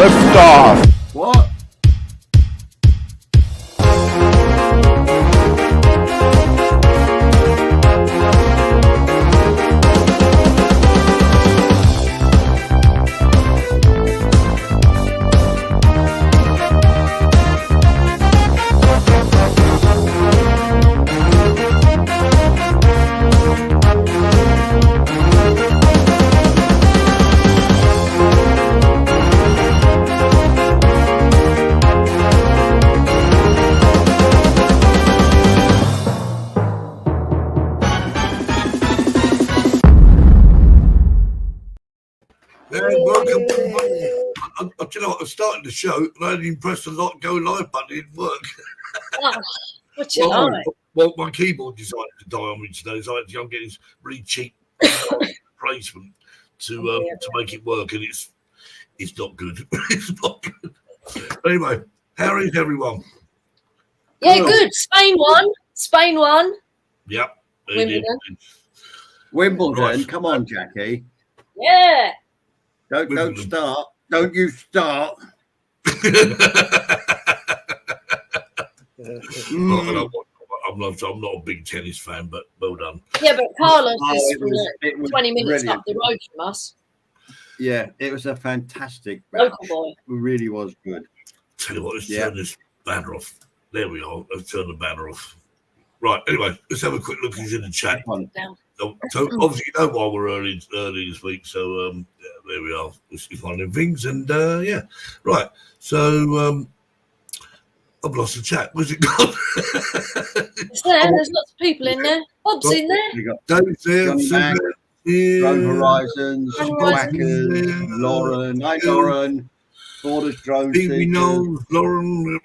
Liftoff. What? Welcome. You know what? I started the show and I hadn't pressed the go live button. It didn't work. Oh, what you like? Well, my keyboard decided to die on me today, so I'm getting this really cheap replacement to make it work, and it's not good. It's not good. Anyway, how is everyone? Yeah, good. Spain won. Yep. Wimbledon. Right. Come on, Jackie. Yeah. Don't start. Don't you start. I'm not a big tennis fan, but well done. Yeah, but Carlos is it was 20 minutes brilliant. up the road from us. Yeah, it was a fantastic match. Local boy. It really was good. Tell you what, let's turn this banner off. There we are. Let's turn the banner off. Right. Anyway, let's have a quick look who's in the chat. So obviously, you know why we're early this week. So there we are. It's one of them things, and right. So I've lost the chat. Where's it gone? It's there. There's lots of people in there. Bob's in there. We got Dave's there. Johnny Mac, Drone Horizons, Whackers, Lauren. Hi, Lauren. Borders Drone Stevie Seekers, Knowles, Lauren,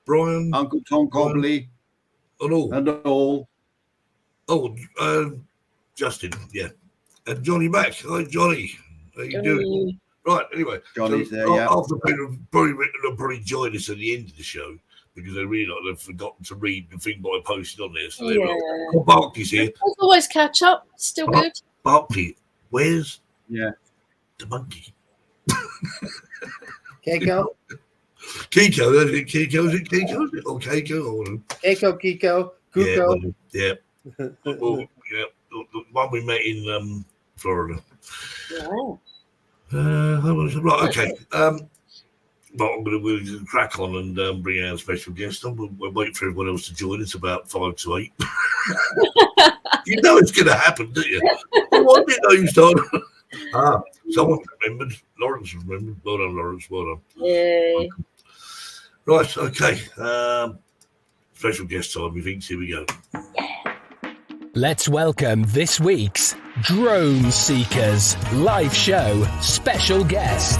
Brian, Uncle Tom Cobley, and all. and all. Justin, yeah, and Johnny Mac. Hi, Johnny. How you doing? Right. Anyway, Johnny's there. Yeah. After people have probably joined us at the end of the show because they realise they've forgotten to read the thing that I posted on there. So there we are. Well, Barkley's here. There's always catch up. Still good. Barkley, where's Yeah. the monkey? Keiko. Kiko, is it Kiko? Is it Kiko? Or Keiko? Kiko. Kuko. Yeah. Well, yeah. The one we met in Florida. Yeah. Right, okay. But I'm going to crack on and bring out a special guest on. We'll wait for everyone else to join. It's about 5 to 8. You know it's going to happen, don't you? Why didn't I start? Someone remembered. Lawrence remembered. Well done, Lawrence. Well done. Yeah. Right, okay. Special guest time, methinks. Here we go. Let's welcome this week's Drone Seekers live show special guest.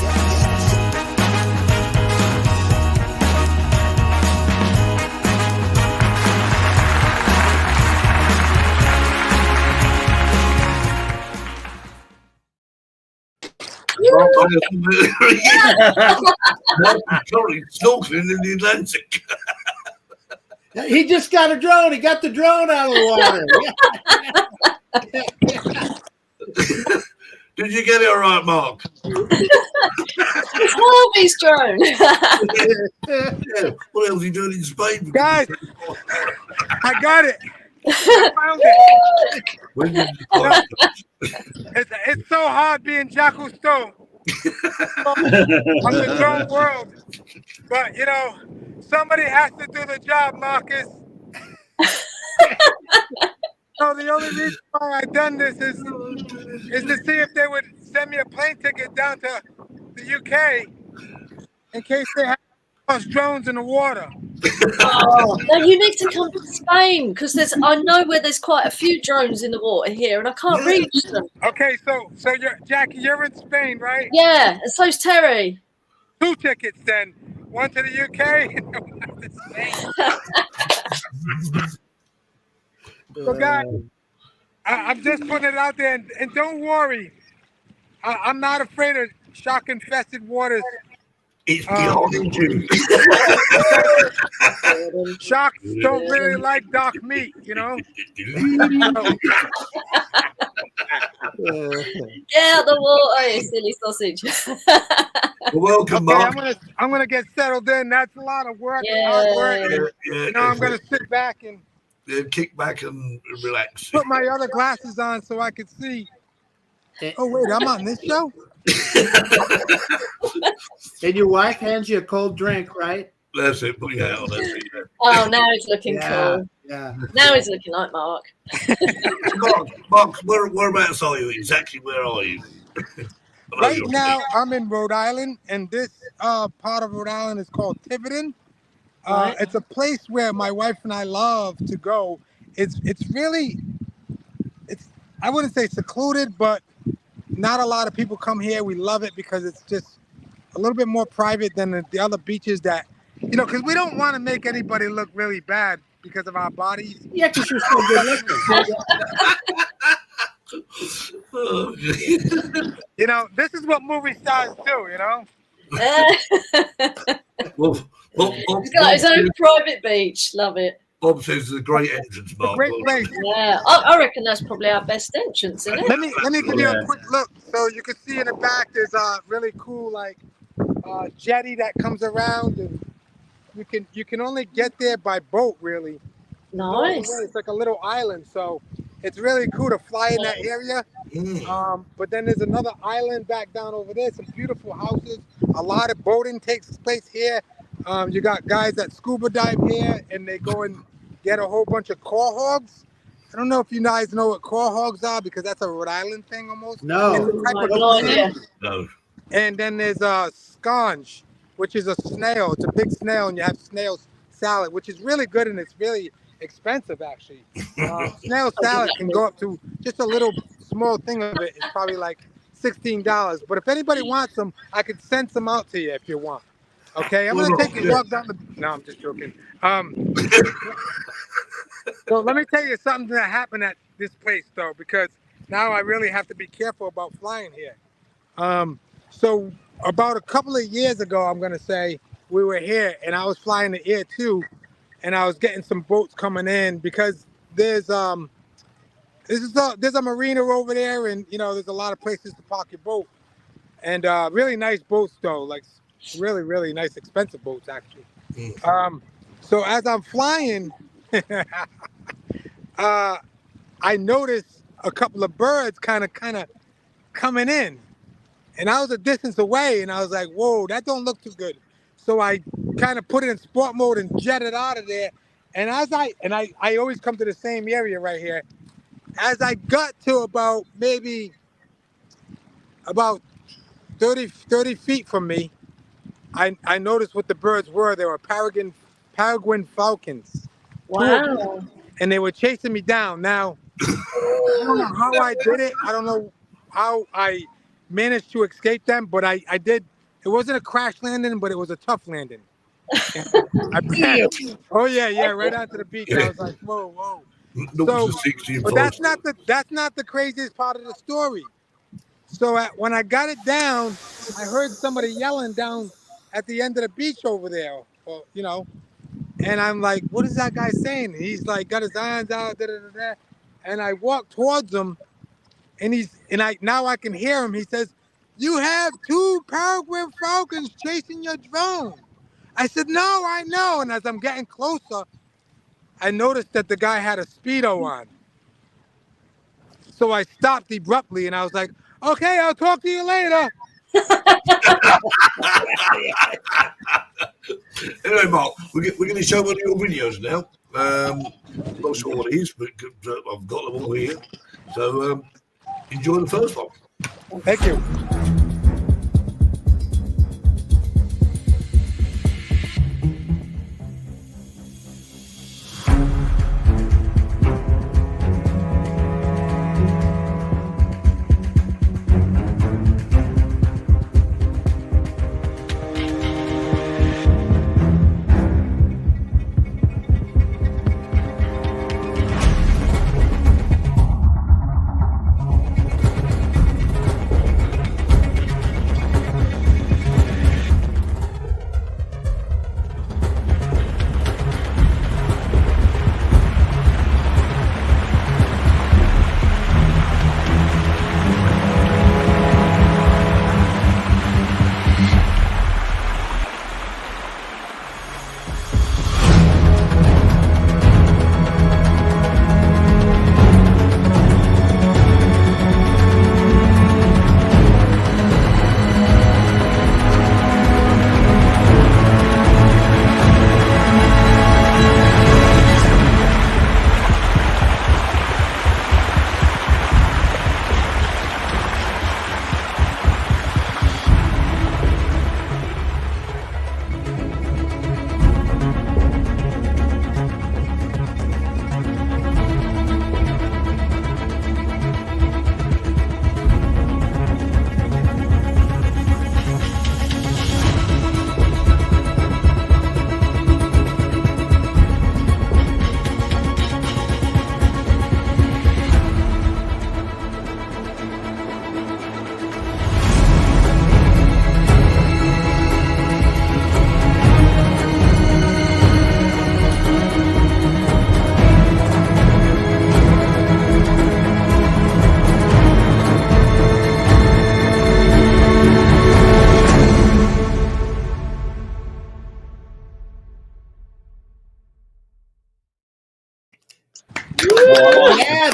Currently snorkeling in the Atlantic. He just got a drone. He got the drone out of the water. Did you get it all right, Mark? It's Harvey's drone. Yeah. What else are you doing in Spain? Guys, I got it. I found it. When did you find it? It's so hard being Jacques Cousteau on the drone world. But, you know, somebody has to do the job, Marcus. So the only reason why I done this is to see if they would send me a plane ticket down to the UK in case they have drones in the water. Oh, no, you need to come to Spain because I know where there's quite a few drones in the water here, and I can't reach them. Okay, so Jackie, you're in Spain, right? Yeah, and so's Terry. 2 tickets then. One to the UK and one to Spain. So guys, I'm just putting it out there, and don't worry, I'm not afraid of shark-infested waters. It's behind you. Sharks don't really like dark meat, you know. Get out the water, you silly sausage. welcome, Okay, Mark. I'm gonna get settled in. That's a lot of work, Yeah. hard work. Yeah, You know, I'm gonna sit back and kick back and relax. put my other glasses on so I can see. Oh wait, I'm on this show. And your wife hands you a cold drink, right? That's it. Put your hat on. That's it. Yeah. Oh, now he's looking cool. Yeah. Now he's looking like Mark. Mark, whereabouts are you? Exactly where are you? Right now, I'm in Rhode Island, and this part of Rhode Island is called Tiverton. Right. It's a place where my wife and I love to go. It's really, I wouldn't say secluded, but not a lot of people come here. We love it because it's just a little bit more private than the other beaches that, you know, because we don't want to make anybody look really bad because of our bodies. Yeah, because you're so good looking. Oh, You know, this is what movie stars do, you know? well, He's got his own private beach. Love it. Bob says it's a great entrance, Mark. Great place. Yeah, I reckon that's probably our best entrance, isn't it? Let me give you a quick look. So you can see in the back there's a really cool jetty that comes around, and you can only get there by boat, really. Nice. It's like a little island, so it's really cool to fly in that area. But then there's another island back down over there, some beautiful houses. A lot of boating takes place here. You got guys that scuba dive here, and they go and get a whole bunch of core hogs. I don't know if you guys know what core hogs are, because that's a Rhode Island thing almost. No. It's a type of No clam. idea. No. And then there's a sconge, which is a snail. It's a big snail, and you have snail salad, which is really good, and it's really expensive, actually. Snail salad can go up to just a little small thing of it. It's probably like $16. But if anybody wants them, I could send some out to you if you want. Okay, I'm gonna take a walk down the. No, I'm just joking. So let me tell you something that happened at this place, though, because now I really have to be careful about flying here. So about a couple of years ago, I'm gonna say, we were here, and I was flying the Air 2, and I was getting some boats coming in because there's a marina over there, and you know there's a lot of places to park your boat, and really nice boats though, like really, really nice, expensive boats actually. So as I'm flying, I noticed a couple of birds kind of coming in, and I was a distance away, and I was like, whoa, that don't look too good. So I kind of put it in sport mode and jetted out of there. And I always come to the same area right here. As I got to about maybe about 30 feet from me, I noticed what the birds were. They were Paraguayan falcons. Wow. And they were chasing me down. Now, I don't know how I did it. I don't know how I managed to escape them, but I did. It wasn't a crash landing, but it was a tough landing. Oh yeah, right onto the beach. I was like, whoa. But that's not the craziest part of the story. So when I got it down, I heard somebody yelling down at the end of the beach over there, you know. And I'm like, what is that guy saying? He's like, got his hands out, da-da-da-da. And I walk towards him, and now I can hear him. He says, "You have 2 Paraguayan falcons chasing your drone." I said, "No, I know." And as I'm getting closer, I noticed that the guy had a Speedo on. So I stopped abruptly, and I was like, "Okay, I'll talk to you later." Anyway, Mark, we're going to show one of your videos now. Not sure what it is, but I've got them all here. So enjoy the first one. Thank you.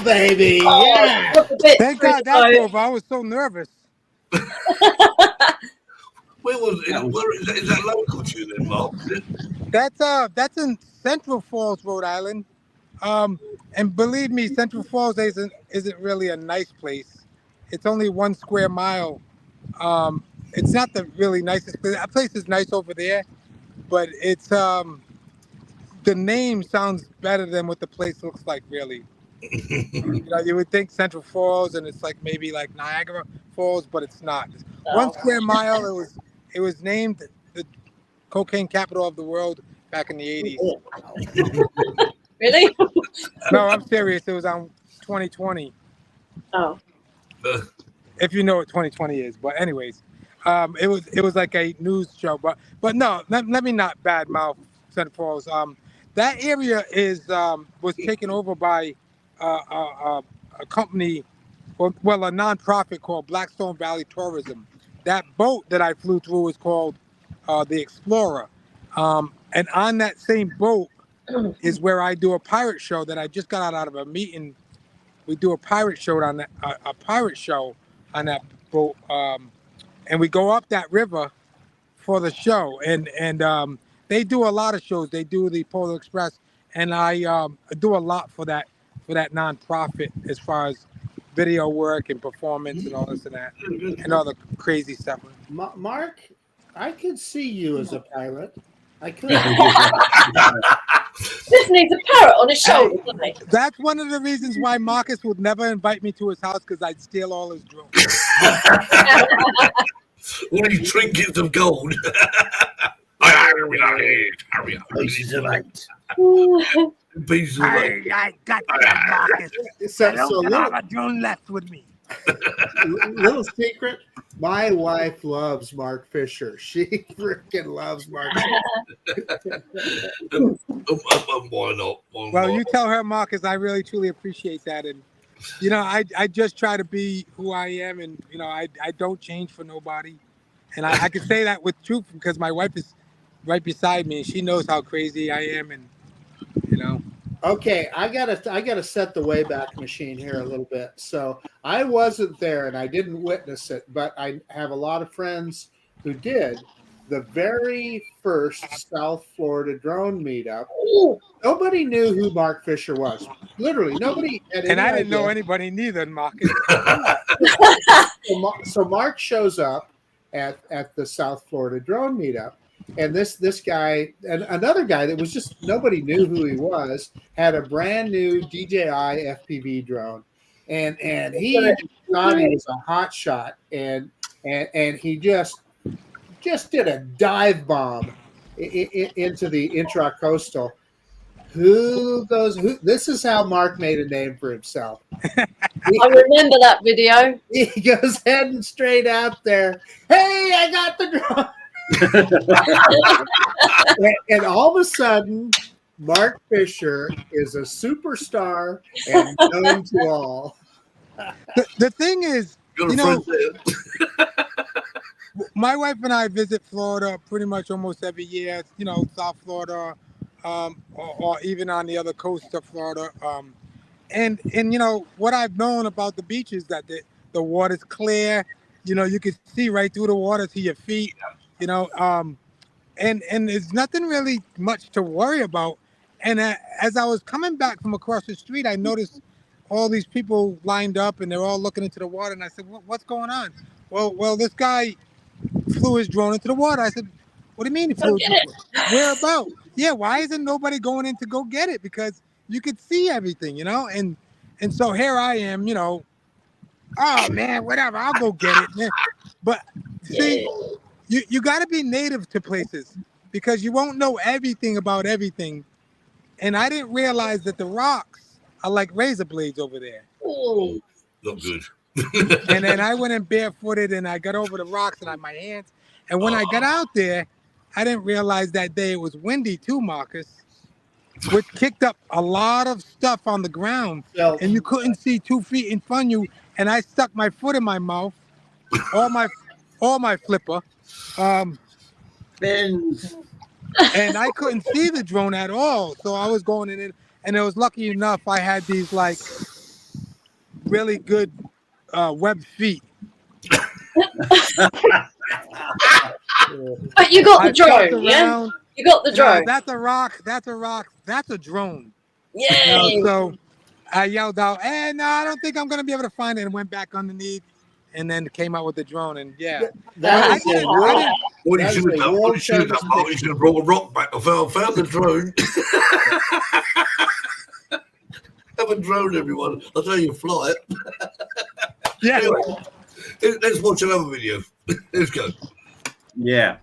baby. Yeah. Look a bit Thank through God the that's boat. over. I was so nervous. Where was it? Where is that local to you then, Mark? Is it? That's in Central Falls, Rhode Island. And believe me, Central Falls isn't really a nice place. It's only 1 square mile. It's not the really nicest place. That place is nice over there, but it's the name sounds better than what the place looks like. Really, you would think Central Falls, and it's like maybe like Niagara Falls, but it's not. 1 square mile. It was named the cocaine capital of the world back in the 80s. Really? No, I'm serious. It was on 2020. Oh. If you know what 2020 is, but anyways, it was like a news show, but no, let me not badmouth Central Falls. That area was taken over by a company, well, a nonprofit called Blackstone Valley Tourism. That boat that I flew through is called the Explorer, and on that same boat is where I do a pirate show that I just got out of a meeting. We do a pirate show on that on that boat, and we go up that river for the show. And they do a lot of shows. They do the Polar Express, and I do a lot for that nonprofit as far as video work and performance and all this and that and all the crazy stuff. Mark, I could see you as a pilot. I could. This needs a parrot on his shoulder, doesn't it? That's one of the reasons why Marcus would never invite me to his house, because I'd steal all his drones. All these trinkets of gold. Pieces of 8. Pieces of eight. I got that, Marcus. So I don't have a drone left with me. little secret, my wife loves Mark Fisher. She freaking loves Mark Fisher. Why not? Well, you tell her, Marcus, I really truly appreciate that. And I just try to be who I am, and I don't change for nobody. And I can say that with truth because my wife is right beside me and she knows how crazy I am, and Okay, I gotta set the Wayback Machine here a little bit. So I wasn't there and I didn't witness it, but I have a lot of friends who did. The very first South Florida drone meetup, nobody knew who Mark Fisher was. Literally, nobody had any and I didn't idea. know anybody neither, Marcus. So Mark shows up at the South Florida drone meetup. And this guy and another guy that was just nobody knew who he was had a brand new DJI FPV drone, and he thought he was a hot shot, and he just did a dive bomb into the intracoastal. This is how Mark made a name for himself. I remember that video. He goes heading straight out there. Hey, I got the drone. And all of a sudden, Mark Fisher is a superstar and known to all. The thing is, Got a friend there. my wife and I visit Florida pretty much almost every year. South Florida, or even on the other coast of Florida. And what I've known about the beach is that the water's clear. You can see right through the water to your feet. And there's nothing really much to worry about. And as I was coming back from across the street, I noticed all these people lined up and they're all looking into the water. And I said, what's going on? Well, this guy flew his drone into the water. I said, what do you mean he flew? Where about? Yeah, why isn't nobody going in to go get it? Because you could see everything, and so here I am, oh man, whatever, I'll go get it. Man. But see, you got to be native to places because you won't know everything about everything. And I didn't realize that the rocks are like razor blades over there. Ooh. Not good. And then I went in barefooted and I got over the rocks and I had my hands. And when I got out there, I didn't realize that day it was windy too, Marcus, which kicked up a lot of stuff on the ground. And you couldn't see 2 feet in front of you. And I stuck my foot in my mouth, all my flipper. And I couldn't see the drone at all. So I was going in it, and it was lucky enough I had these like really good web feet. But you got the I jumped drone, yeah? around. You got the drone. That's a rock. That's a rock. That's a drone. Yay! So I yelled out, "Hey, no, I don't think I'm gonna be able to find it," and went back underneath, and then came out with the drone. And yeah, That is a world, What you that is should have a done? What world you should have done? famous Mark, you should have brought a rock back. I found the drone. Have a drone, everyone. I'll tell you, fly it. yeah. Anyway, let's watch another video. Let's go. Yeah.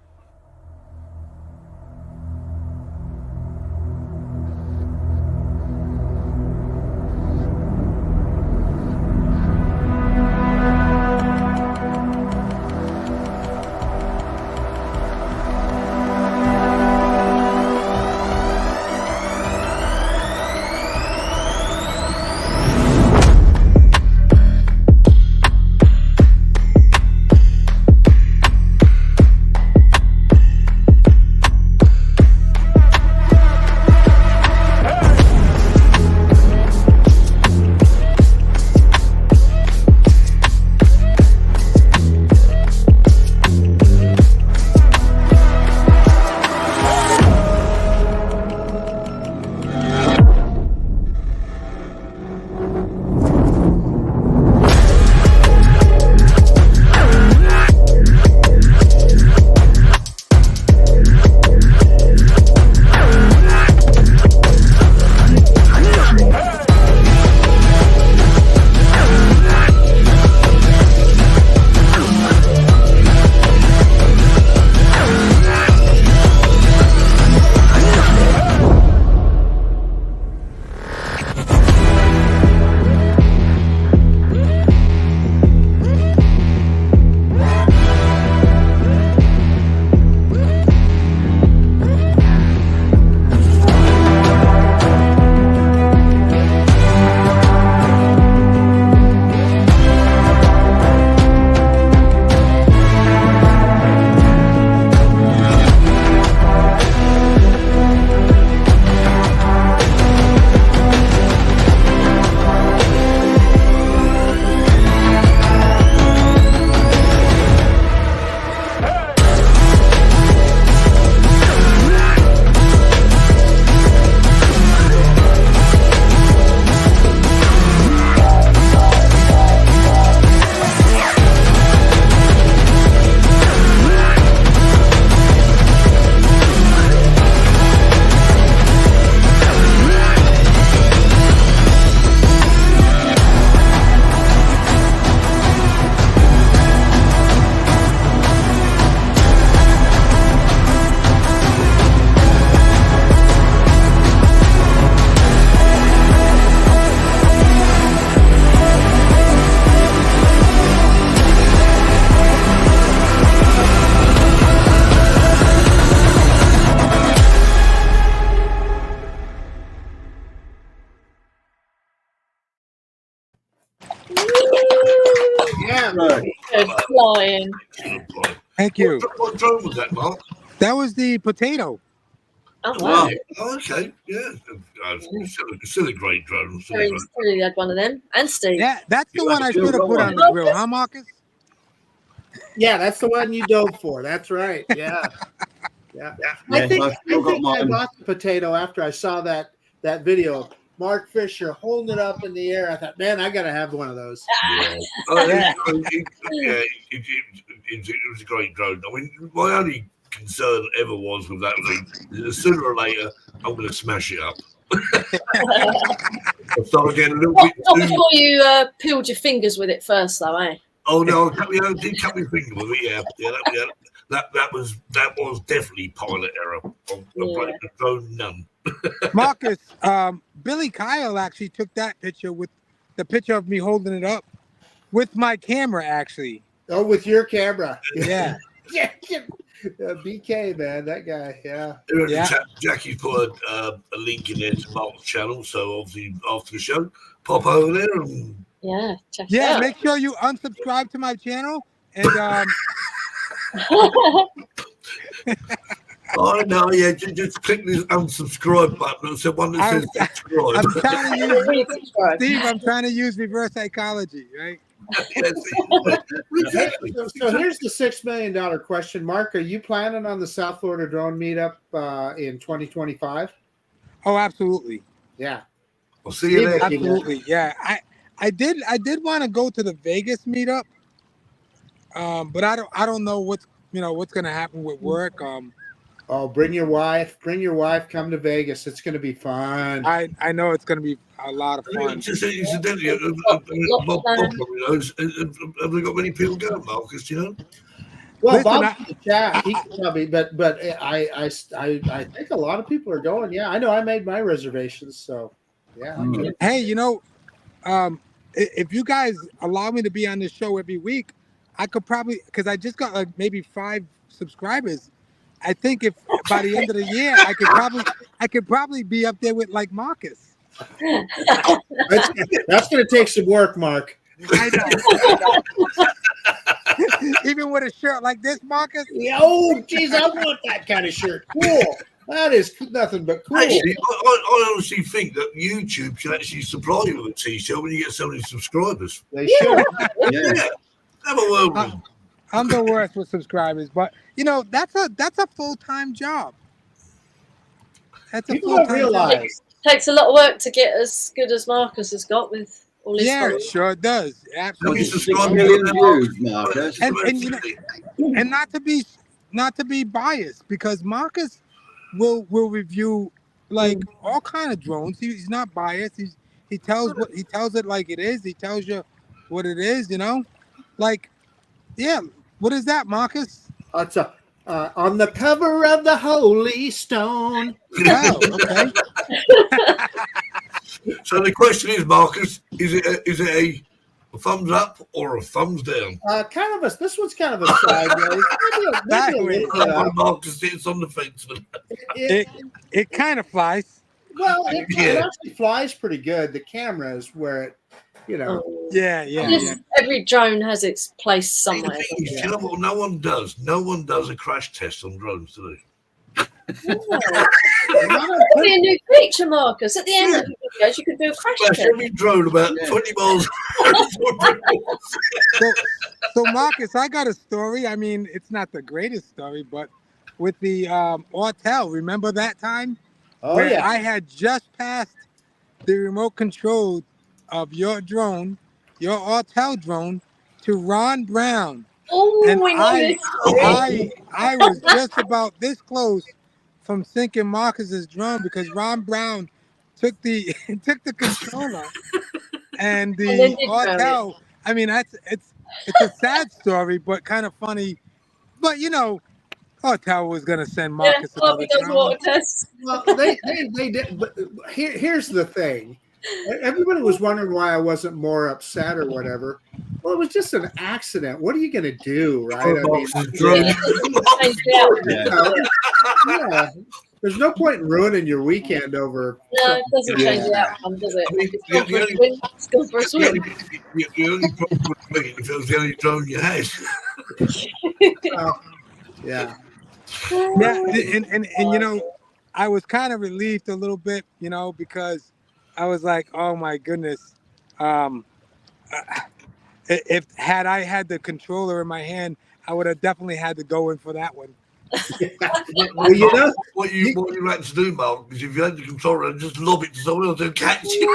Good flying. Thank you. What drone was that, Mark? That was the potato. Oh, wow. Oh, okay. Yeah. Still a great drone. Still a Terry great Terry had one of them. And Steve. Yeah, that's the You one I actually should have got put one. on the grill, huh, Marcus? Yeah, that's the one you dove for. That's right. Yeah. Yeah. I Yes, think I've still got I mine. bought the potato after I saw that video of Mark Fisher holding it up in the air. I thought, man, I got to have one of those. Yeah. It was a great drone. I mean, my only concern ever was with that thing is that sooner or later I'm going to smash it up. I'll start getting a little Not, bit not too. before you peeled your fingers with it first, though, eh? Oh no, I did cut my finger with it. Yeah. That was definitely pilot error. On Yeah. the drone, none. Marcus, Billy Kyle actually took that picture with the picture of me holding it up with my camera, actually. Oh, with your camera. Yeah. Yeah. BK, man, that guy. Yeah. Yeah. Jackie put a link in there to Mark's channel, so obviously after the show, pop over there and Yeah, check it Yeah, out. make sure you unsubscribe to my channel and I know, yeah. Just click this unsubscribe button. It's the one that says subscribe. I'm trying to use, Resubscribe. Steve, I'm trying to use reverse psychology, right? Exactly. So here's the $6 million question. Mark, are you planning on the South Florida Drone Meetup in 2025? Oh, absolutely. Yeah. I'll see you there. Absolutely. Yeah. I did want to go to the Vegas meetup. But I don't know what's going to happen with work. Oh, bring your wife. Come to Vegas. It's going to be fun. I know it's going to be a lot of fun. Just incidentally, have we got many people going, Marcus? Do you know? Well, Listen, Bob's in the chat. He can tell me, but I think a lot of people are going. Yeah, I know. I made my reservations, so yeah. Hey, if you guys allow me to be on this show every week, I could probably, because I just got like maybe 5 subscribers. I think if by the end of the year, I could probably be up there with like Marcus. That's going to take some work, Mark. I know. Even with a shirt like this, Marcus. Yeah, oh, geez, I want that kind of shirt. Cool. That is nothing but cool. Actually, I honestly think that YouTube should actually supply you with a T-shirt when you get so many subscribers. They should. Yeah. Have a word with them. I'm the worst with subscribers, but that's a full-time job. That's a People don't full-time job. realize. Takes a lot of work to get as good as Marcus has got with all his Yeah, it followers. sure does. How many Absolutely. 6 subscribers million do you have? views, Marcus. And not to be biased, because Marcus will review like all kind of drones. He's not biased. He tells it like it is. He tells you what it is. Like, yeah. What is that, Marcus? It's on the cover of the Holy Stone. Wow. Okay. So the question is, Marcus, is it a thumbs up or a thumbs down? This one's kind of a sideways. Maybe a little bit up. Marcus sits on the fence. It kind of flies. Well, it actually flies pretty good. The camera is where it, Yeah. Every drone has its place somewhere. You know what? No one does. No one does a crash test on drones, do they? That'd be a new feature, Marcus. At the end of the videos, you could do a crash Flash test. every drone about 20 miles. So Marcus, I got a story. I mean, it's not the greatest story, but with the Autel, remember that time? Oh, where yeah. I had just passed the remote control of your drone, your Autel drone, to Ron Brown. Oh, And we know this. I was just about this close from sinking Marcus's drone because Ron Brown took the controller and the And then did Autel. I mean, it's a sad story, but kind of funny. But Autel was gonna send Marcus Bobby another does drone. water tests. Well, they did. But here's the thing. Everybody was wondering why I wasn't more upset or whatever. Well, it was just an accident. What are you going to do, right? Yeah. There's no point in ruining your weekend over. No, it doesn't change the outcome, does it? It's gone for a swim. The only problem with me if it was the only drone you had. Yeah. Yeah, and I was kind of relieved a little bit, because I was like, oh my goodness, if had I had the controller in my hand, I would have definitely had to go in for that one. Well, what you had to do, Mark, is if you had the controller and just lob it to someone else and catch it.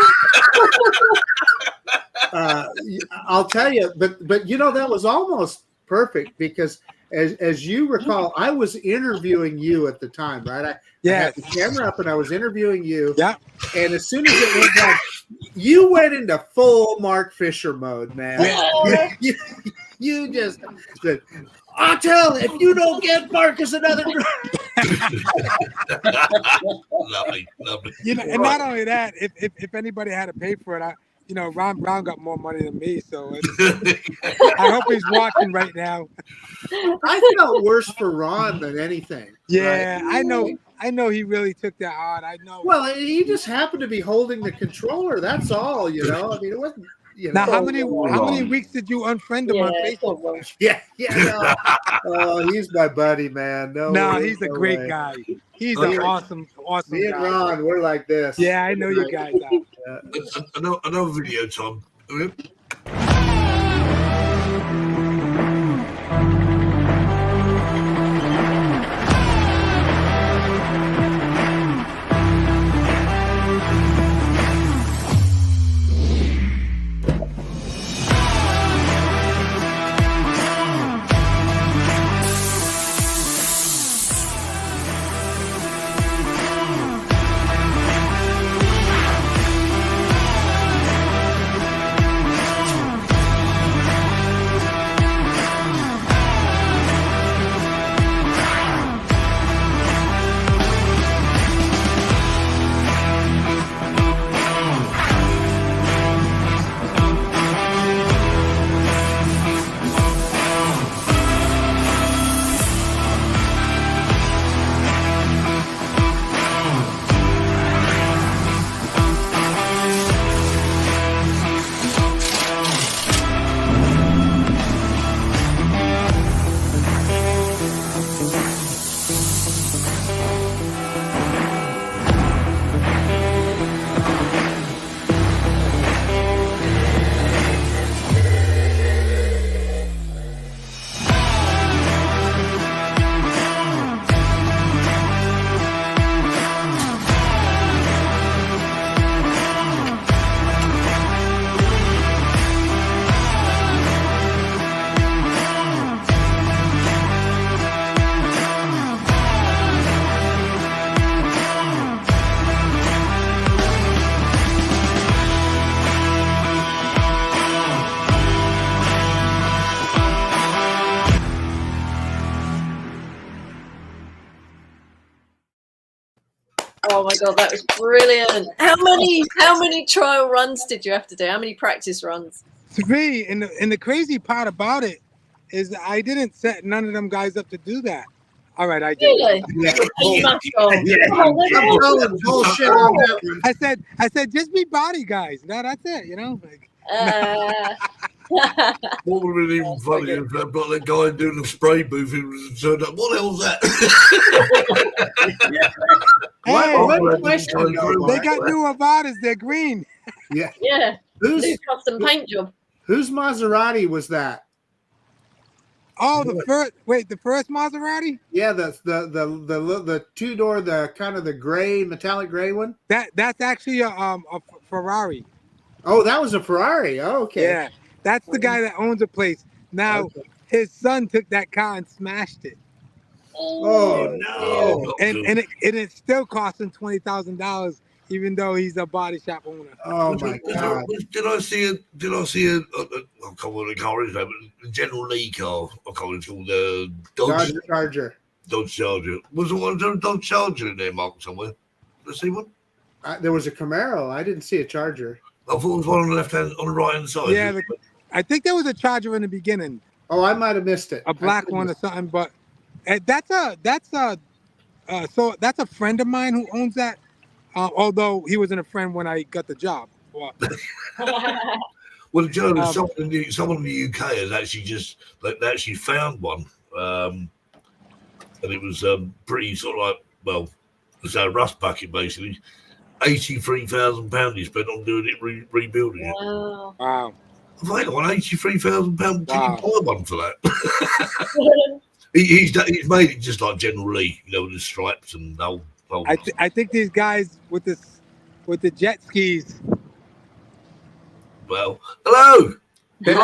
I'll tell you, but that was almost perfect because as you recall, I was interviewing you at the time, right? I had the camera up and I was interviewing you. Yeah. And as soon as it went down, you went into full Mark Fisher mode, man. You just said, Autel, if you don't get Marcus another Lovely. And not only that, if anybody had to pay for it, Ron Brown got more money than me, so I hope he's watching right now. I felt worse for Ron than anything. Yeah, right? I know he really took that hard. I know. Well, he just happened to be holding the controller. That's all, I mean, it wasn't. You Now, know? how many weeks did you unfriend him on Facebook? Yeah. No. Oh, he's my buddy, man. No, he's a great guy. He's an awesome Me and guy. Ron, we're like this. Yeah, I know you guys are. Another video, Tom. Oh my god, that was brilliant! How many trial runs did you have to do? How many practice runs? 3. And the crazy part about it is that I didn't set none of them guys up to do that. All right, I did. Really? Yeah. You must go. Yeah. Oh, that's I'm awesome. telling bullshit on that one. I said, just be body guys. No, that's it. You know. Like, What would have been even funnier if I'd got that guy doing the spray booth who was turned up. What the hell's that? hey, What question, though, they Mike? got new Avadas. They're green. Yeah. Yeah. Whose New custom paint job. Maserati was that? Oh, the first Maserati. Yeah, the 2-door, the kind of the gray, metallic gray one. That's actually a Ferrari. Oh, that was a Ferrari. Oh, okay. Yeah, that's the guy that owns the place. Now, Okay. his son took that car and smashed it, Oh no. and it still cost him $20,000, even though he's a body shop owner. Oh my God. Did I see a I can't remember the car is, but the General Lee car. I can't remember, it's called Dodge Charger. Charger. Was there one Dodge Charger in there, Mark, somewhere? Did I see one? There was a Camaro. I didn't see a Charger. I thought it was one on the left hand, on the right hand side. Yeah, I think there was a Charger in the beginning, Oh, I might have missed it. a black one or something. But that's a friend of mine who owns that. Although he wasn't a friend when I got the job. Well, Well, do you know, someone in the UK has actually found one, and it was pretty sort of like, well, it's a rust bucket basically. £83,000 he spent on doing it, rebuilding it. Wow. wow. Hang on, £83,000. Wow. Did you buy one for that? He's made it just like General Lee, you know, with the stripes and the whole. I think these guys with the jet skis. Well, hello. The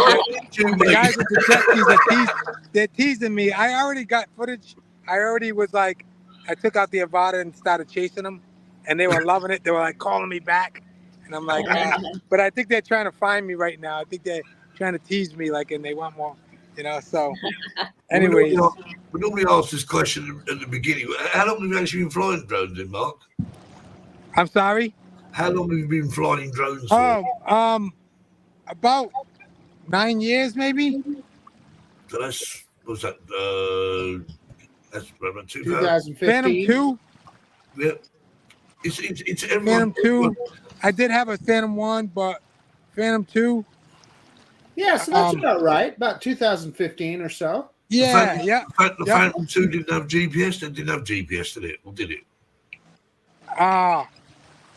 Mate. guys with the jet skis they're teasing me. I already got footage. I already was like, I took out the Avada and started chasing them, and they were loving it. They were like calling me back, and I'm like, but I think they're trying to find me right now. I think they're trying to tease me, like, and they want more, you know. So, anyways, we normally ask this question at the beginning. How long have you actually been flying drones in, Mark? I'm sorry. How long have you been flying drones for? Oh, about 9 years, maybe. So that's about 2000. 2015. Phantom 2. Yeah. It's everyone. Phantom 2. I did have a Phantom 1, but Phantom 2. Yeah, so that's about right. About 2015 or so. Yeah, The Phantom 2 didn't have GPS. They didn't have GPS, did it? Or did it?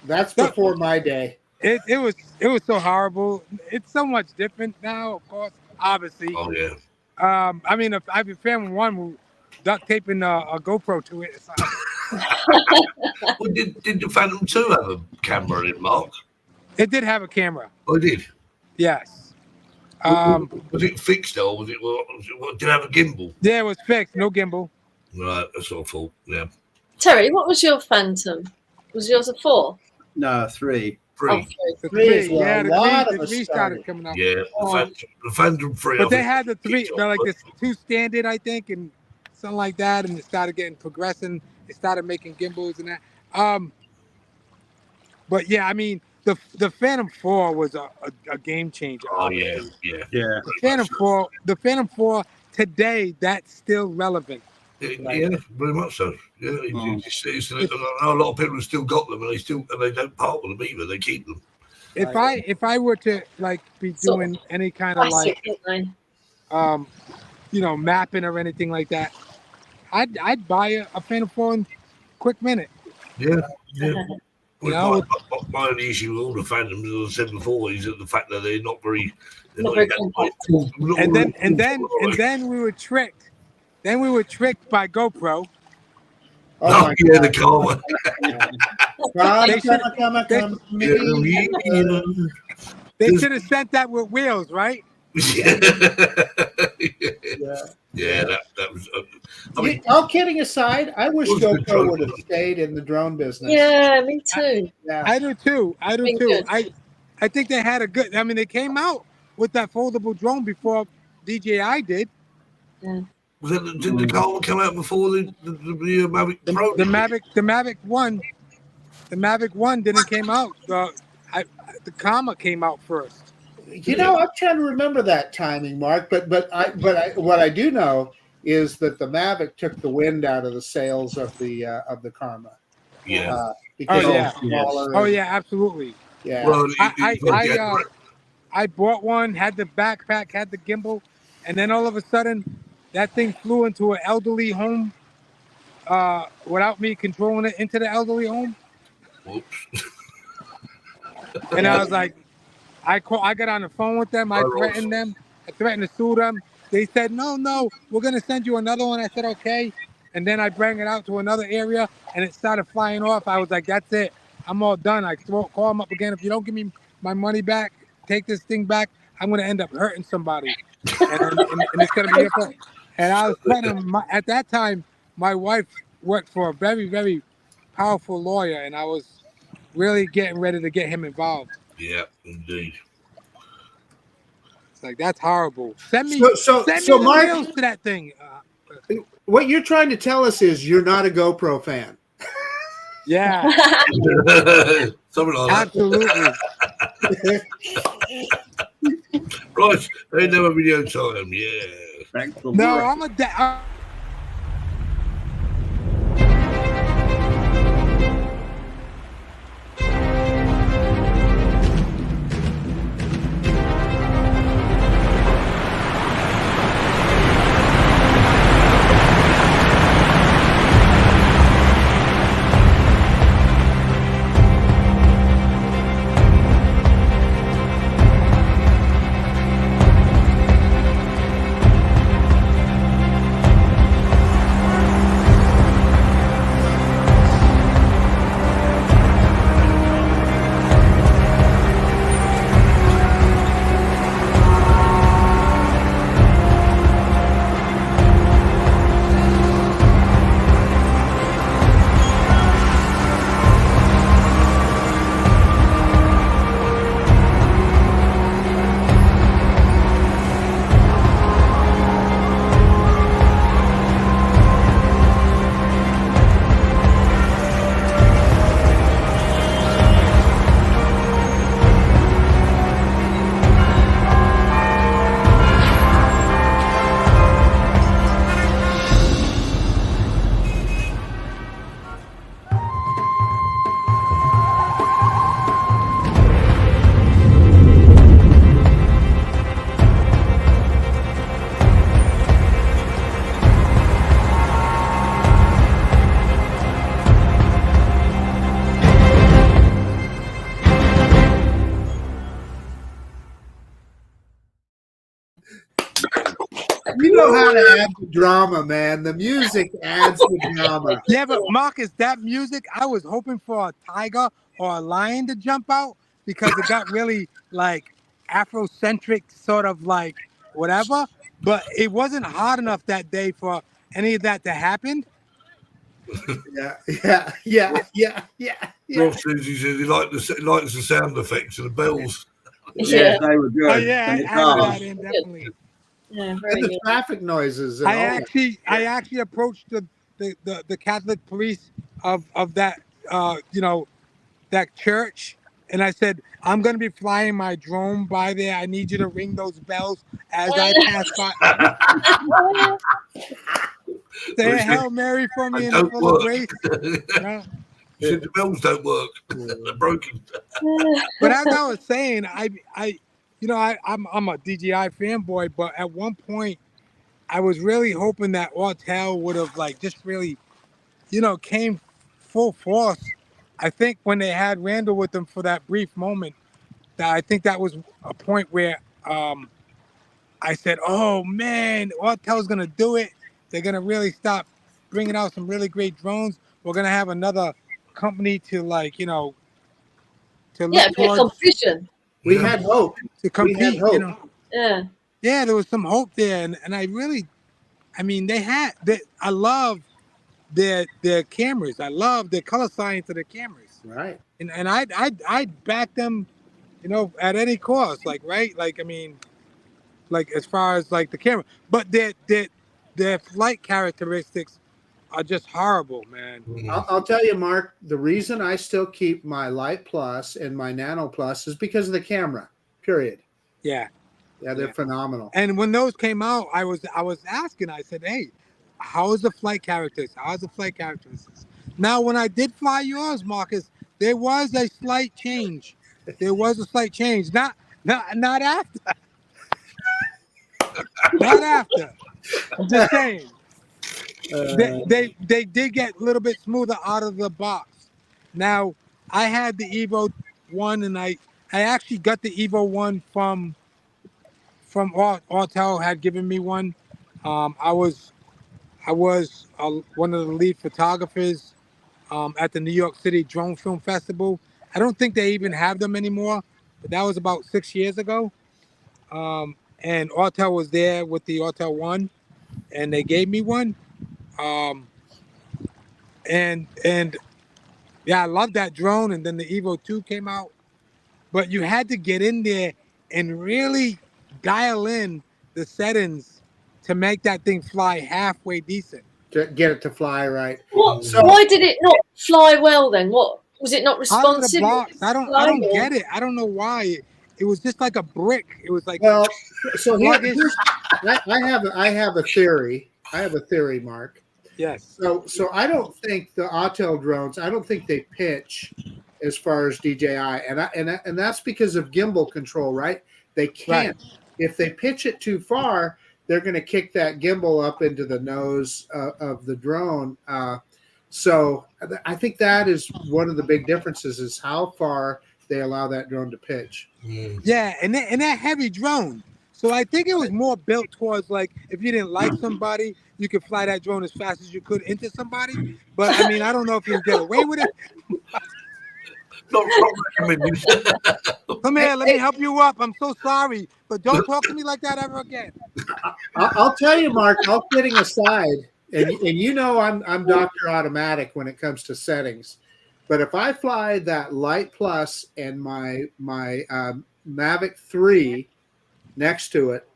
That's before my day. It was so horrible. It's so much different now, of course, obviously. Oh yeah. I mean, if I found one who duct taping a GoPro to it. So. Well, did the Phantom 2 have a camera in, Mark? It did have a camera. Oh, it did? Yes. Was it fixed though? Did it have a gimbal? Yeah, it was fixed. No gimbal. Right, that's what I thought. Yeah. Terry, what was your Phantom? Was yours a 4? No, 3. Oh, 3. The Three is three, where yeah, a lot the of us three started. started coming out. Yeah, the Phantom 3. But they had the 3, they're like this 2 standard, I think, and something like that, and it started getting progressing. It started making gimbals and that. But yeah, I mean, the Phantom 4 was a game changer. Oh yeah. The Phantom 4 today, that's still relevant. Yeah, very much so. Yeah, a lot of people have still got them, and they don't part with them either. They keep them. If I were to like be doing any kind of like mapping or anything like that, I'd buy a Phantom 4 in a quick minute. Yeah. You My only issue with all the Phantoms, as I said before, is the fact that they're not very. And then we were tricked. Then we were tricked by GoPro. Oh yeah, the car. They should have sent that with wheels, right? Yeah, that was. I mean, all kidding aside, I wish GoPro would have stayed in the drone business. Yeah, me too. I do too. I think they had a good. I mean, they came out with that foldable drone before DJI did. Yeah. Did the car come out before the Mavic Pro? The Mavic 1. The Mavic 1 didn't came out. The Karma came out first. You know, I'm trying to remember that timing, Mark. But what I do know is that the Mavic took the wind out of the sails of the Karma. Yeah. Because Absolutely. Yeah. Well, I bought one, had the backpack, had the gimbal, and then all of a sudden, that thing flew into an elderly home without me controlling it into the elderly home. Whoops. And I was like, I got on the phone with them. I threatened them. I threatened to sue them. They said, no, we're going to send you another one. I said, okay. And then I bring it out to another area, and it started flying off. I was like, that's it. I'm all done. I call them up again. If you don't give me my money back, take this thing back, I'm going to end up hurting somebody. And it's going to be your fault. And I was threatening at that time, my wife worked for a very, very powerful lawyer, and I was really getting ready to get him involved. Yeah, indeed. It's like, that's horrible. Send me So the Mark, wheels to that thing. What you're trying to tell us is you're not a GoPro fan. Yeah. Something like Absolutely. Right, they never video time, yeah. Thanks for No, work. I'm a know how to add the drama, man. The music adds the drama. Yeah, but Marcus, that music, I was hoping for a tiger or a lion to jump out because it got really like Afrocentric, sort of like whatever. But it wasn't hot enough that day for any of that to happen. Yeah. Ross says he likes the sound effects of the bells. Yes, they were good. Oh yeah, And the I added cars. that in definitely. Yeah, And very the good. traffic noises. And I all that. actually approached the Catholic police of that that church, and I said, I'm gonna be flying my drone by there. I need you to ring those bells as I pass by. Say a Hail Mary for me They and a don't full of work. grace. Yeah. Said the bells don't work. They're broken. But as I was saying, I'm a DJI fanboy, but at one point I was really hoping that Autel would have like just really, came full force. I think when they had Randall with them for that brief moment, that I think that was a point where I said, "Oh man, Autel's gonna do it. They're gonna really stop bringing out some really great drones. We're gonna have another company to to look Yeah, be a towards competition. We had hope. to compete." hope. Yeah. Yeah, there was some hope there, and I really, I mean, I love their cameras. I love the color science of their cameras, Right. and I'd back them, at any cost. Like I mean, like as far as like the camera, but their flight characteristics are just horrible, man. I'll tell you, Mark, the reason I still keep my Light Plus and my Nano Plus is because of the camera, period. Yeah. Yeah, they're phenomenal. And when those came out, I was asking. I said, "Hey, how is the flight characteristics? How's the flight characteristics?" Now, when I did fly yours, Marcus, there was a slight change. There was a slight change. Not after. Not after. I'm just saying. They did get a little bit smoother out of the box. Now, I had the Evo 1, and I actually got the Evo 1 from Autel had given me one. I was one of the lead photographers at the New York City Drone Film Festival. I don't think they even have them anymore, but that was about 6 years ago. And Autel was there with the Autel 1, and they gave me one. And yeah, I love that drone. And then the Evo 2 came out, but you had to get in there and really dial in the settings to make that thing fly halfway decent. To get it to fly right. Why did it not fly well then? What was it not Out of responsive? the box, I don't get it. I don't know why. It was just like a brick. It was like, Well, so I have a theory. I have a theory, Mark. yes. So I don't think the Autel drones, I don't think they pitch as far as DJI, and that's because of gimbal control, right? They can't. Right. If they pitch it too far, they're going to kick that gimbal up into the nose of the drone. So I think that is one of the big differences is how far they allow that drone to pitch. Yeah, and that heavy drone. So I think it was more built towards like if you didn't like somebody, you could fly that drone as fast as you could into somebody. But I mean, I don't know if you get away with it. Not recommended. Come here, let me help you up. I'm so sorry, but don't talk to me like that ever again. I'll tell you, Mark, all kidding aside, and I'm Dr. Automatic when it comes to settings. But if I fly that Light Plus and my Mavic 3 next to it,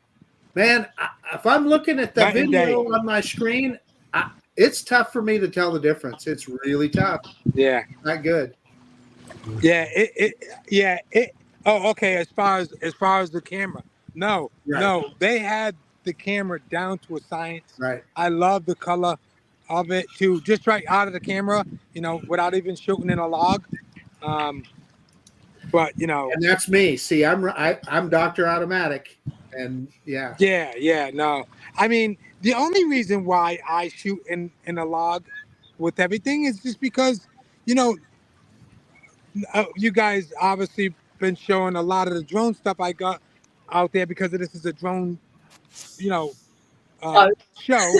man, if I'm looking at the video on my screen, it's tough for me to tell the difference. It's really tough. Yeah. Not good. Yeah. Oh, okay. As far as the camera, no, they had the camera down to a science. Right. I love the color of it too, just right out of the camera, without even shooting in a log. But and that's me. See, I'm Dr. Automatic, and yeah. Yeah, no. I mean, the only reason why I shoot in a log with everything is just because, you guys obviously been showing a lot of the drone stuff I got out there because this is a drone, show.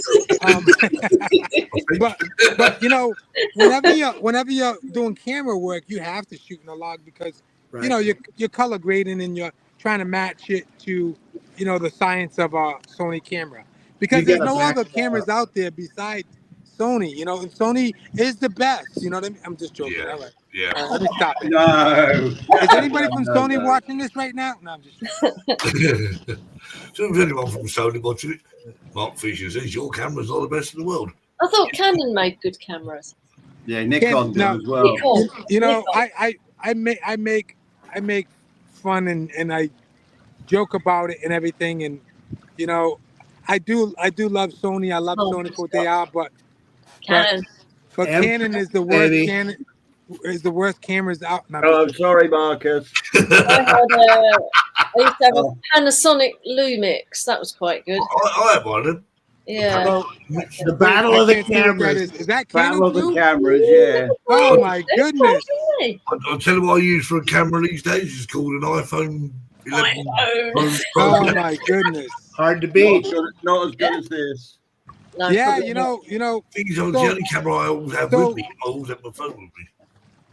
But you know, whenever you're doing camera work, you have to shoot in a log because you know you're color grading and you're trying to match it to the science of a Sony camera, because there's no other cameras out there besides Sony. You know, and Sony is the best. You know what I mean? I'm just joking. Yeah. All right. Yeah. Let me stop it. No. Is anybody from Sony watching this right now? No, I'm just joking. So if anyone from Sony watching it, Mark Fisher says your camera's not the best in the world. I thought Canon made good cameras. Yeah, Nikon did as well. Nikon. You know, Nikon. I make fun and I joke about it and everything, and you know, I do love Sony. I love Sony for what they are, but Canon. But Canon is the worst. Canon is the worst cameras out. No, Oh, I'm sorry, Marcus. I used to have a Panasonic Lumix. That was quite good. I have one of them. Yeah. Well, the battle of the cameras. Is that Canon Battle of the too? cameras, yeah. Oh my goodness! I'll tell you what I use for a camera these days. It's called an iPhone 11 Pro. Oh my goodness! Hard to beat. Not as good as this. No, Yeah, probably you not. know. These are the only camera I always have with me. I always have my phone with me.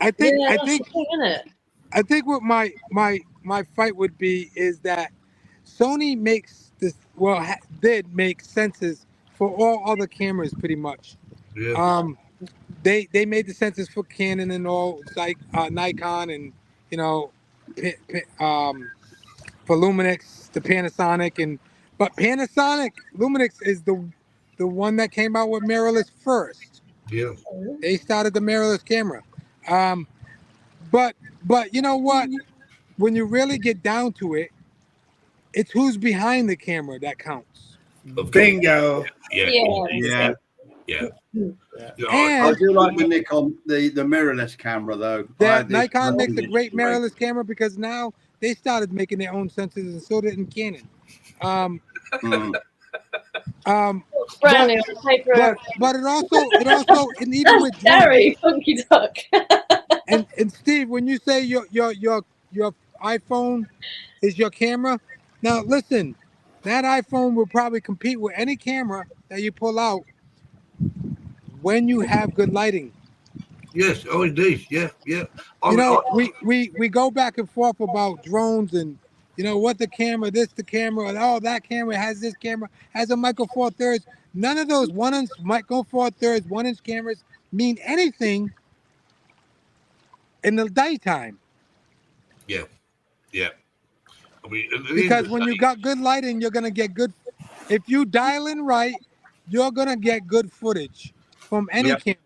I think Yeah, that's the thing, isn't it? I think what my fight would be is that Sony makes this did make sensors for all other cameras pretty much. Yeah. They made the sensors for Canon and all, like Nikon and for Lumix, the Panasonic but Panasonic Lumix is the one that came out with mirrorless first. Yeah. They started the mirrorless camera. But you know what? When you really get down to it, it's who's behind the camera that counts. Bingo. Yeah. I do like the Nikon, the mirrorless camera though. Nikon makes a great mirrorless camera because now they started making their own sensors, and so did Canon. Brownie on paper. But it also and even with Gary, Funky Duck. and Steve, when you say your iPhone is your camera, now listen, that iPhone will probably compete with any camera that you pull out when you have good lighting. Yes. Oh, indeed. Yeah. We go back and forth about drones and what the camera, the camera, that camera has this camera, has a micro four thirds. None of those 1-inch micro four thirds 1-inch cameras mean anything in the daytime. Yeah. I mean, because when you got good lighting, you're gonna get good. If you dial in right, you're gonna get good footage from any camera.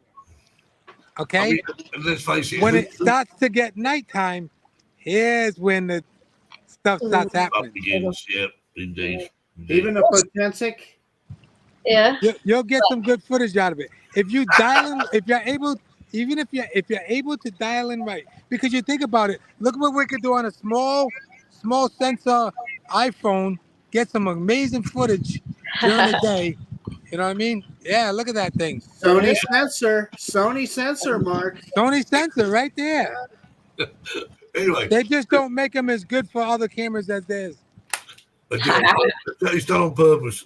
Okay. I mean, let's face it. When it starts to get nighttime, here's when the stuff starts happening. Begins. Yeah, indeed. Even a Potensic. Yeah. You'll get some good footage out of it if you dial in. If you're able, even if you're able to dial in right, because you think about it. Look what we could do on a small sensor iPhone. Get some amazing footage during the day. You know what I mean? Yeah, look at that thing. Sony sensor, Mark. Sony sensor right there. Anyway. They just don't make them as good for other cameras as theirs. It's done on purpose.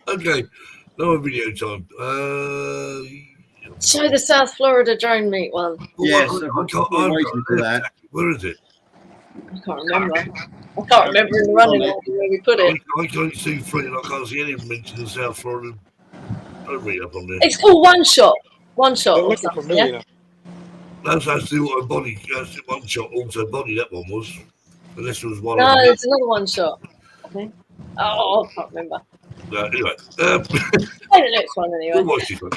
Okay. No video time. Show the South Florida drone meet one. Yes, I'm waiting for that. Where is it? I can't remember. I can't remember in the running order where we put it. I can't see three, and I can't see any of them mentioned in South Florida. Don't read up on there. It's called One Shot. One Shot. Or something, yeah? That's actually what a body. That's One Shot, also body. That one was. Unless there was one. No, it's another One Shot. I think. Oh, I can't remember. Anyway. Play the next one anyway. We'll watch this one.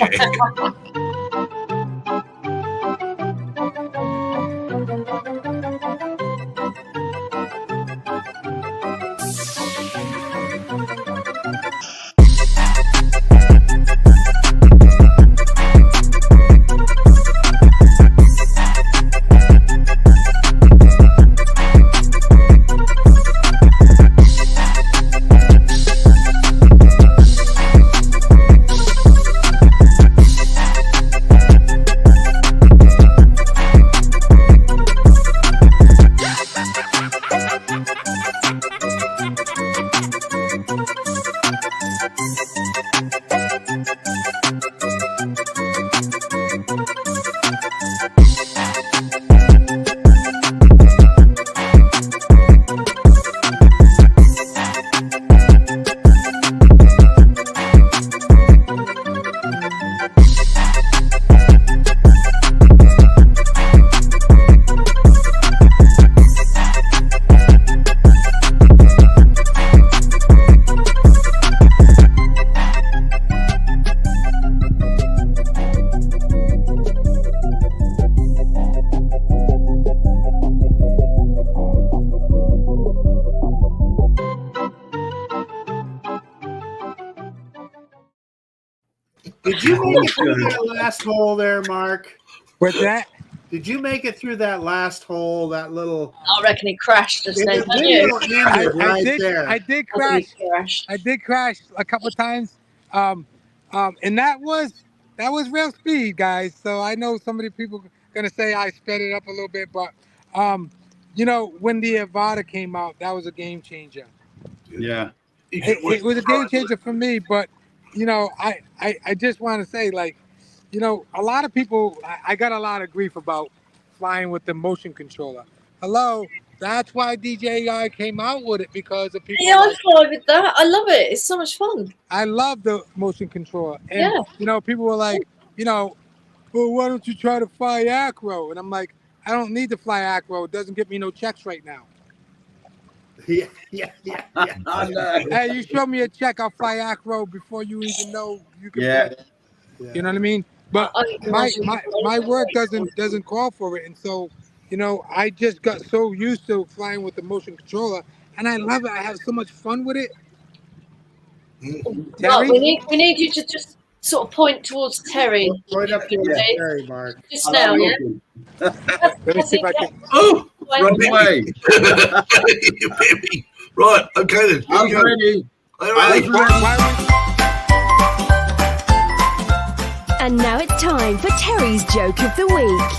Did you make it through that last hole there, Mark? What's that? Did you make it through that last hole? That little. I reckon he crashed just then. The video ended right there. I did I think crash. he crashed. I did crash a couple of times. And that was real speed, guys. So I know some of the people gonna say I sped it up a little bit, but you know, when the Avada came out, that was a game changer. Yeah. It was a game changer for me, but you know, I just want to say, like, you know, a lot of people, I got a lot of grief about flying with the motion controller. Hello, that's why DJI came out with it, because of people. Yeah, I fly with that. I love it. It's so much fun. I love the motion controller. And, Yeah. you know, people were like, you know, well, why don't you try to fly Acro? And I'm like, I don't need to fly Acro. It doesn't get me no checks right now. Yeah. I know. Hey, you show me a check, I'll fly Acro before you even know you can Yeah. fly. You know what I mean? But my work doesn't call for it. And so, you know, I just got so used to flying with the motion controller, and I love it. I have so much fun with it. Mark, Terry? we need you to just sort of point towards Terry. Right up towards Okay. Terry, Mark. Just now, yeah? Let me see if I can. Oh, Run away. you bit me. Right, okay then. I'm Here we go. ready. Are you ready? And now it's time for Terry's Joke of the Week.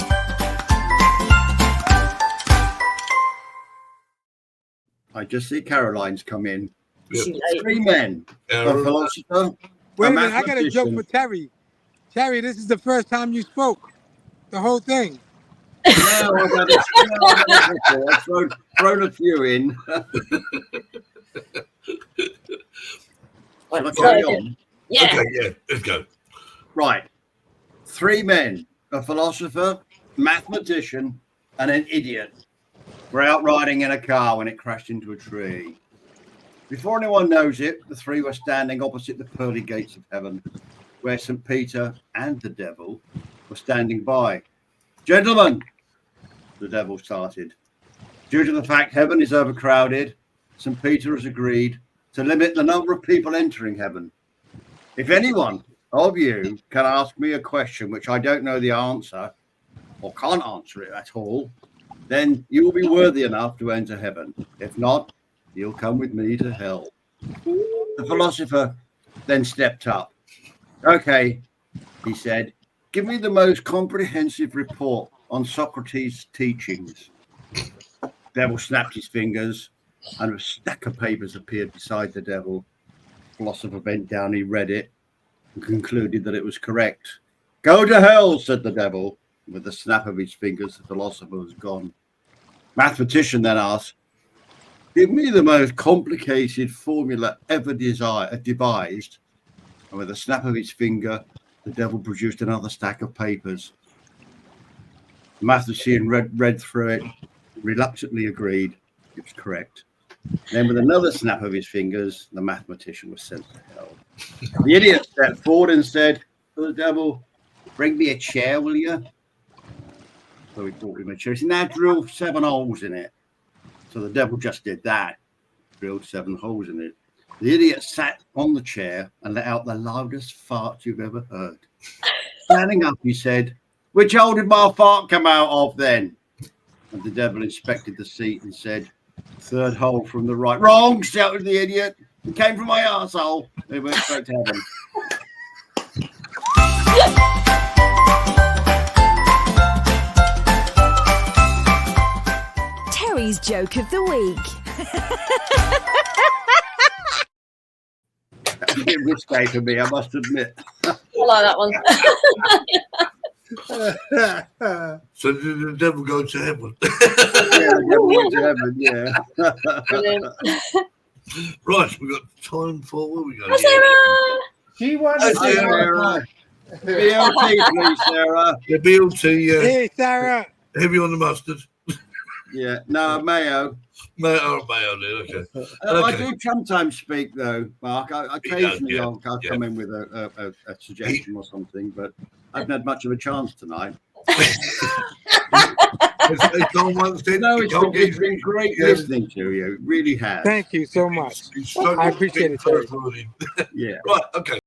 I just see Caroline's come in. Yeah. Too late. 3 men. A philosopher. Wait a a minute, I got a joke for mathematician. Terry. Terry, this is the first time you spoke. The whole thing. No, I've had it before. I've thrown a few in. Shall I carry on? Yeah. Okay, yeah, let's go. Right. 3 men, a philosopher, mathematician, and an idiot, were out riding in a car when it crashed into a tree. Before anyone knows it, the 3 were standing opposite the pearly gates of heaven, where St. Peter and the devil were standing by. Gentlemen, the devil started. Due to the fact heaven is overcrowded, St. Peter has agreed to limit the number of people entering heaven. If anyone of you can ask me a question which I don't know the answer, or can't answer it at all, then you will be worthy enough to enter heaven. If not, you'll come with me to hell. The philosopher then stepped up. Okay, he said, give me the most comprehensive report on Socrates' teachings. Devil snapped his fingers, and a stack of papers appeared beside the devil. The philosopher bent down, he read it, and concluded that it was correct. Go to hell, said the devil. With a snap of his fingers, the philosopher was gone. Mathematician then asked, give me the most complicated formula ever devised. And with a snap of his finger, the devil produced another stack of papers. The mathematician read through it, reluctantly agreed it was correct. Then with another snap of his fingers, the mathematician was sent to hell. The idiot stepped forward and said to the devil, bring me a chair, will you? So he brought him a chair. He said, now drill 7 holes in it. So the devil just did that, drilled 7 holes in it. The idiot sat on the chair and let out the loudest fart you've ever heard. Standing up, he said, which hole did my fart come out of then? And the devil inspected the seat and said, 3rd hole from the right. Wrong, shouted the idiot. It came from my arsehole. They went straight to heaven. Terry's Joke of the Week. That was a bit risque for me, I must admit. I like that one. So did the devil go to heaven? Yeah, the devil went to heaven, yeah. Brilliant. Right, we've got time for where we go. Hi, Sarah. She wants Hi, Sarah. BLT, please, Sarah. The BLT, Hey, Sarah. heavy on the mustard. Yeah, no, Mayo. Mayo, then, okay. I do sometimes speak, though, Mark. Occasionally yeah, I'll come in with a suggestion or something, but I haven't had much of a chance tonight. It's on one thing. No, You can't it's get- been great Yes. listening to you. It really has. Thank you so much. you struggle I to appreciate get it, Terry. first word in. Yeah. Right, okay.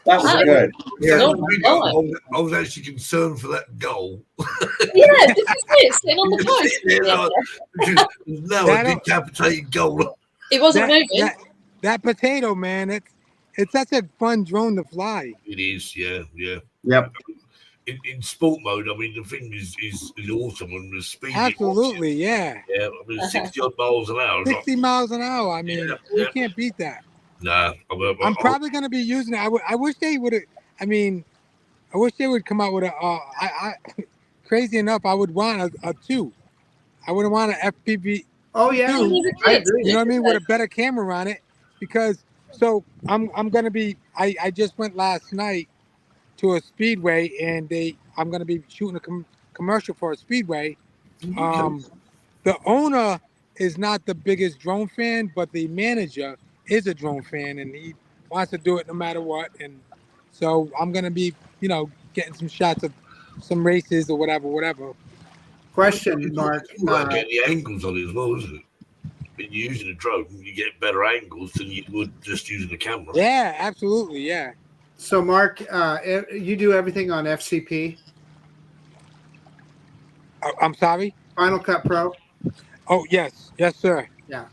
That was good. Yeah, Oh, I was actually concerned for that goal. Yeah, this is it, sitting on the post. No, a decapitated goal. It wasn't moving. That potato, man, it's such a fun drone to fly. It is, yeah. Yep. In sport mode, I mean, the thing is awesome and the speed. Absolutely, yeah. Yeah, I mean, 60 odd miles an hour. 60 miles an hour. I mean, you can't beat that. Nah, I'm probably going to be using it. I wish they would have. I mean, I wish they would come out with a. Crazy enough, I would want a 2. I wouldn't want an FPV. Oh yeah, I agree. You know what I mean, with a better camera on it, because I'm going to be. I just went last night to a speedway, and I'm going to be shooting a commercial for a speedway. The owner is not the biggest drone fan, but the manager is a drone fan, and he wants to do it no matter what. And so I'm going to be, getting some shots of some races or whatever. Question, Mark. Getting the angles on it as well, isn't it? When you're using a drone, you get better angles than you would just using a camera. Yeah, absolutely, yeah. So, Mark, you do everything on FCP? I'm sorry? Final Cut Pro? Oh, yes, sir. Yeah.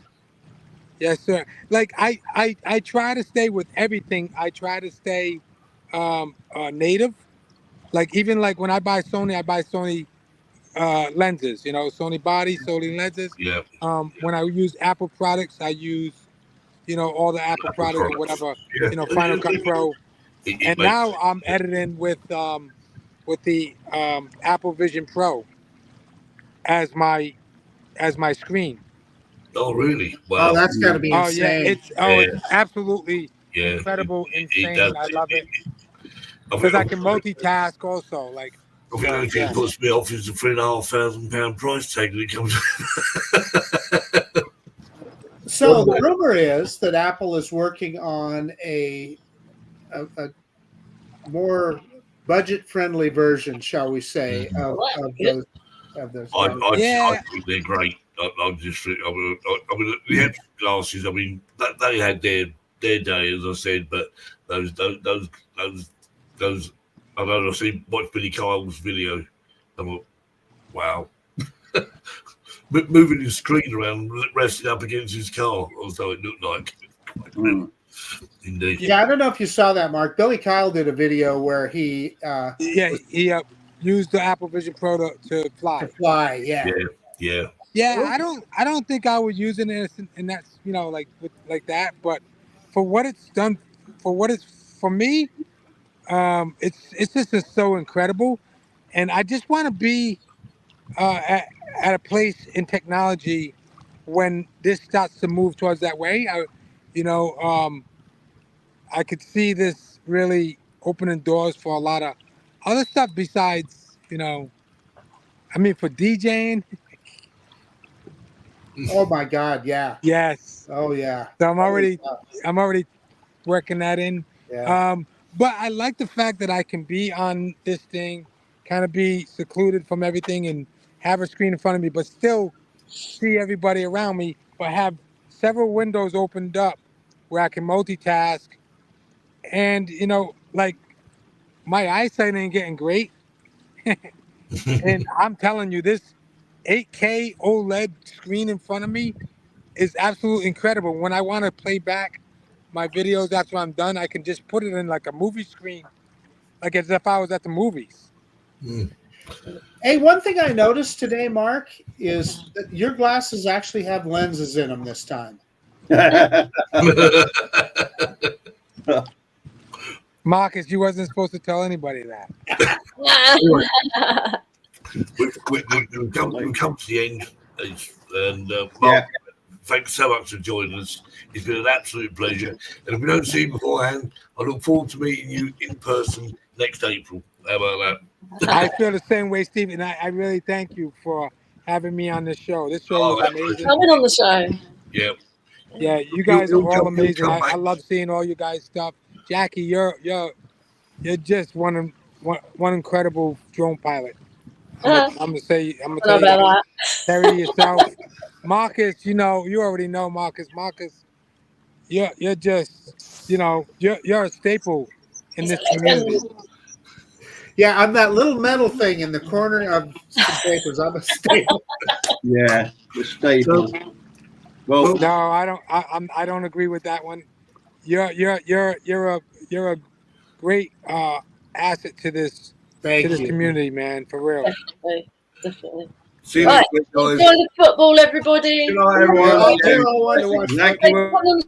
Yes, sir. Like I try to stay with everything. I try to stay native. Like even like when I buy Sony lenses. Sony body, Sony lenses. Yeah. When I use Apple products, I use all the Apple products or whatever. Yeah. Final Cut Pro. And now I'm editing with the Apple Vision Pro as my screen. Oh, really? Wow. Oh, that's got to be insane. It's absolutely incredible, insane. I love it because I can multitask also. Like, I think the only thing that puts me off is the £3,500 price tag that comes. So the rumor is that Apple is working on a more budget-friendly version, shall we say, of those. I think they're great. I mean, the head glasses. I mean, they had their day, as I said, but those. I know I see watch Billy Kyle's video. I'm like, wow. Moving his screen around, resting up against his car, although it looked like. Indeed. Yeah, I don't know if you saw that, Mark. Billy Kyle did a video where he used the Apple Vision Pro to fly. To fly, yeah. Yeah, I don't think I would use it in that, like that. But for what it's done, for me, it's just so incredible, and I just want to be at a place in technology when this starts to move towards that way. I could see this really opening doors for a lot of other stuff besides, for DJing. Oh my God, yeah. Yes. Oh yeah. So I'm already working that in. Yeah. But I like the fact that I can be on this thing, kind of be secluded from everything and have a screen in front of me, but still see everybody around me, but have several windows opened up where I can multitask. And, like my eyesight ain't getting great. And I'm telling you, this 8K OLED screen in front of me is absolutely incredible. When I want to play back my videos after I'm done, I can just put it in like a movie screen, like as if I was at the movies. Hey, one thing I noticed today, Mark, is that your glasses actually have lenses in them this time. Marcus, you wasn't supposed to tell anybody that. We've come to the end, and Mark, thanks so much for joining us. It's been an absolute pleasure. And if we don't see you beforehand, I look forward to meeting you in person next April. How about that? I feel the same way, Steve, and I really thank you for having me on this show. This show is amazing. Coming on the show. Yeah. Yeah, you guys are all amazing. I love seeing all you guys' stuff. Jackie, you're just one incredible drone pilot. I'm gonna tell you, Terry, yourself. Marcus, you already know Marcus. Marcus, you're just, you're a staple in this community. Yeah, I'm that little metal thing in the corner of some papers. I'm a staple. Yeah, the staple. Well, No, I don't. I don't agree with that one. You're a great asset to this Thank you. community, man. For real. Definitely. See you Right, next week, enjoy guys. the football, everybody. Good night, everyone. You're all one to watch. exactly Take one